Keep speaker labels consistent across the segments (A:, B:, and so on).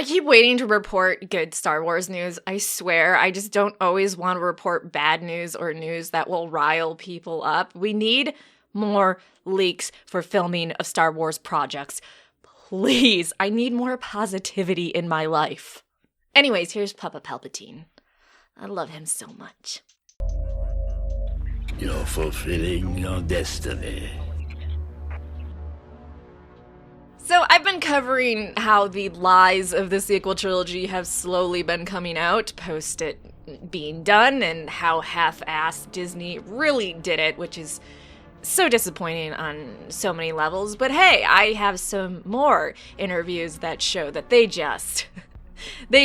A: I keep waiting to report good Star Wars news. I swear, I just don't always want to report bad news or news that will rile people up. We need more leaks for filming of Star Wars projects. Please, I need more positivity in my life. Anyways, here's Papa Palpatine. I love him so much.
B: You're fulfilling your destiny.
A: So I've been covering how the lies of the sequel trilogy have slowly been coming out post it being done, and how half-assed Disney really did it, which is so disappointing on so many levels. But hey, I have some more interviews that show that they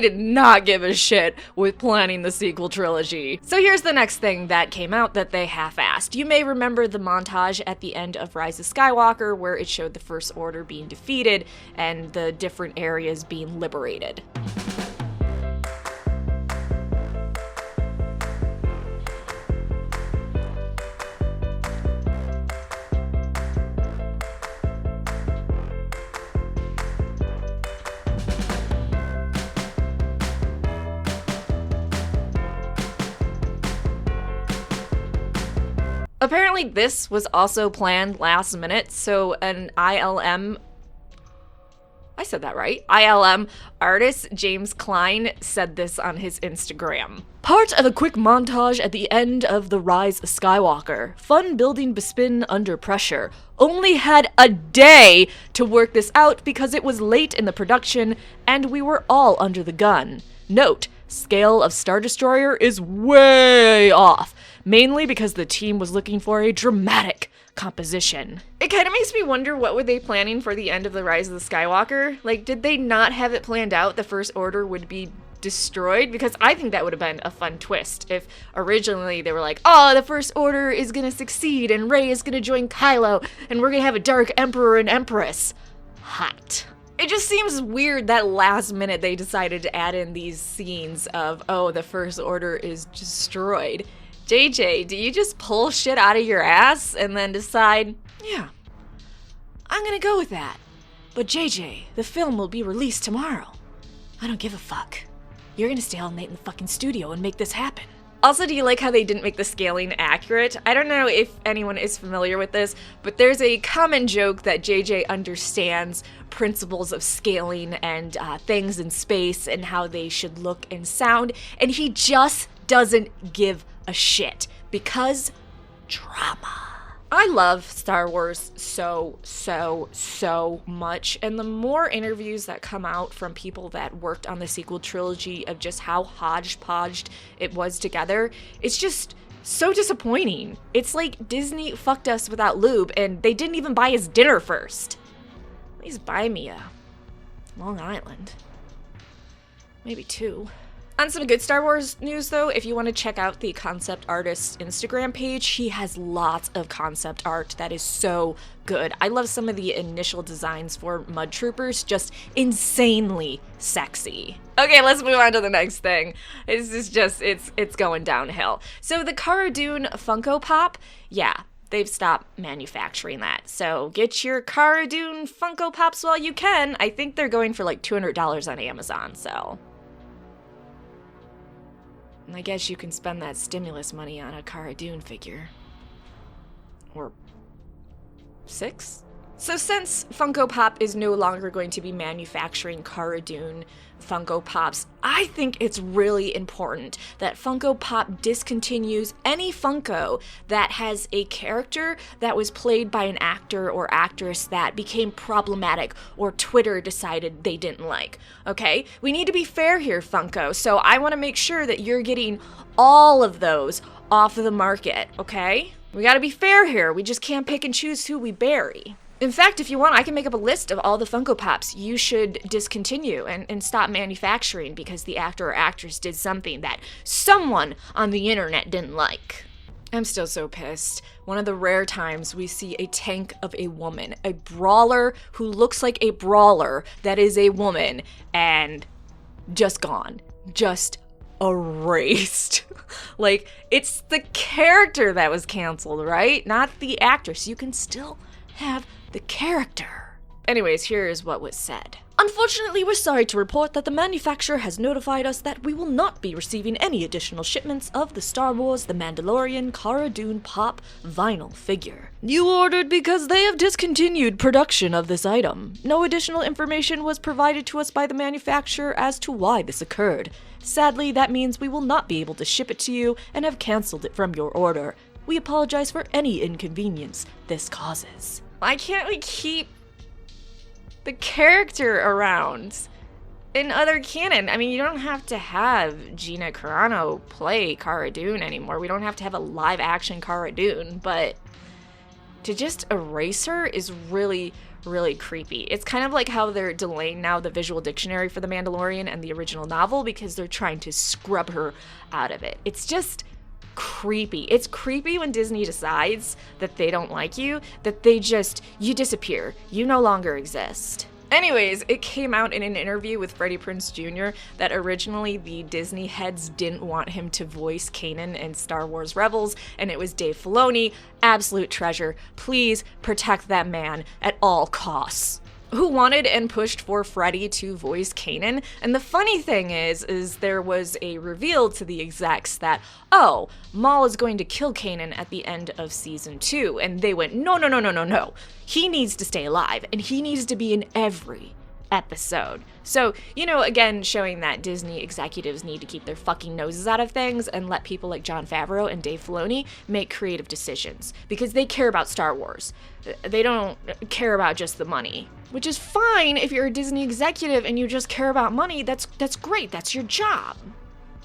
A: did not give a shit with planning the sequel trilogy. So here's the next thing that came out that they half-assed. You may remember the montage at the end of Rise of Skywalker where it showed the First Order being defeated and the different areas being liberated. Apparently this was also planned last minute, so an ILM artist, James Klein, said this on his Instagram. Part of a quick montage at the end of The Rise of Skywalker. Fun building Bespin under pressure. Only had a day to work this out because it was late in the production and we were all under the gun. Note, scale of Star Destroyer is way off. Mainly because the team was looking for a dramatic composition. It kind of makes me wonder, what were they planning for the end of The Rise of the Skywalker? Like, did they not have it planned out the First Order would be destroyed? Because I think that would have been a fun twist if originally they were like, oh, the First Order is gonna succeed and Rey is gonna join Kylo and we're gonna have a Dark Emperor and Empress. Hot. It just seems weird that last minute they decided to add in these scenes of, oh, the First Order is destroyed. JJ, do you just pull shit out of your ass and then decide, yeah, I'm gonna go with that. But JJ, the film will be released tomorrow. I don't give a fuck. You're gonna stay all night in the fucking studio and make this happen. Also, do you like how they didn't make the scaling accurate? I don't know if anyone is familiar with this, but there's a common joke that JJ understands principles of scaling and things in space and how they should look and sound, and he just doesn't give a shit because drama. I love Star Wars so much, and the more interviews that come out from people that worked on the sequel trilogy of just how hodgepodged it was together, it's just so disappointing. It's like Disney fucked us without lube, and they didn't even buy us dinner first. Please buy me a Long Island. Maybe 2. On some good Star Wars news, though, if you want to check out the concept artist's Instagram page, he has lots of concept art that is so good. I love some of the initial designs for Mud Troopers, just insanely sexy. Okay, let's move on to the next thing. This is just, it's going downhill. So the Cara Dune Funko Pop, yeah, they've stopped manufacturing that. So get your Cara Dune Funko Pops while you can. I think they're going for like $200 on Amazon, so I guess you can spend that stimulus money on a Cara Dune figure. Or 6? So since Funko Pop is no longer going to be manufacturing Cara Dune Funko Pops, I think it's really important that Funko Pop discontinues any Funko that has a character that was played by an actor or actress that became problematic or Twitter decided they didn't like, okay? We need to be fair here, Funko, so I want to make sure that you're getting all of those off of the market, okay? We gotta be fair here. We just can't pick and choose who we bury. In fact, if you want, I can make up a list of all the Funko Pops you should discontinue and stop manufacturing because the actor or actress did something that someone on the internet didn't like. I'm still so pissed. One of the rare times we see a tank of a woman, a brawler who looks like a brawler that is a woman, and just gone. Just erased. Like, it's the character that was canceled, right? Not the actress. You can still have the character. Anyways, here is what was said. Unfortunately, we're sorry to report that the manufacturer has notified us that we will not be receiving any additional shipments of the Star Wars The Mandalorian Cara Dune Pop vinyl figure. You ordered because they have discontinued production of this item. No additional information was provided to us by the manufacturer as to why this occurred. Sadly, that means we will not be able to ship it to you and have cancelled it from your order. We apologize for any inconvenience this causes. Why can't we keep the character around in other canon? I mean, you don't have to have Gina Carano play Cara Dune anymore. We don't have to have a live-action Cara Dune, but to just erase her is really, really creepy. It's kind of like how they're delaying now the visual dictionary for The Mandalorian and the original novel because they're trying to scrub her out of it. It's just creepy. It's creepy when Disney decides that they don't like you, that you disappear. You no longer exist. Anyways, it came out in an interview with Freddie Prinze Jr. that originally the Disney heads didn't want him to voice Kanan in Star Wars Rebels, and it was Dave Filoni. Absolute treasure. Please protect that man at all costs. Who wanted and pushed for Freddie to voice Kanan. And the funny thing is there was a reveal to the execs that, oh, Maul is going to kill Kanan at the end of season 2. And they went, no. He needs to stay alive, and he needs to be in every episode. So, again, showing that Disney executives need to keep their fucking noses out of things and let people like Jon Favreau and Dave Filoni make creative decisions because they care about Star Wars. They don't care about just the money, which is fine if you're a Disney executive and you just care about money. That's great. That's your job.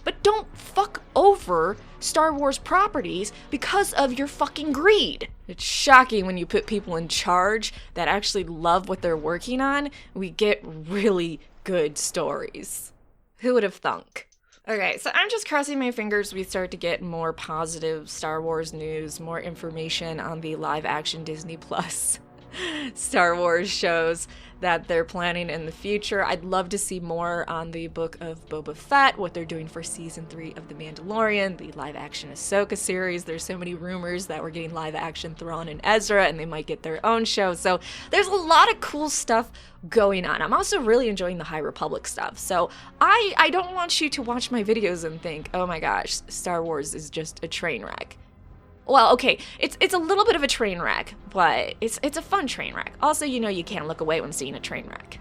A: But don't fuck over Star Wars properties because of your fucking greed. It's shocking when you put people in charge that actually love what they're working on. We get really good stories. Who would have thunk? Okay, so I'm just crossing my fingers we start to get more positive Star Wars news, more information on the live-action Disney Plus Star Wars shows that they're planning in the future. I'd love to see more on the Book of Boba Fett, what they're doing for season 3 of The Mandalorian, the live-action Ahsoka series. There's so many rumors that we're getting live-action Thrawn and Ezra, and they might get their own show. So there's a lot of cool stuff going on. I'm also really enjoying the High Republic stuff. So I don't want you to watch my videos and think, oh my gosh, Star Wars is just a train wreck. Well, okay, it's a little bit of a train wreck, but it's a fun train wreck. Also, you can't look away when seeing a train wreck.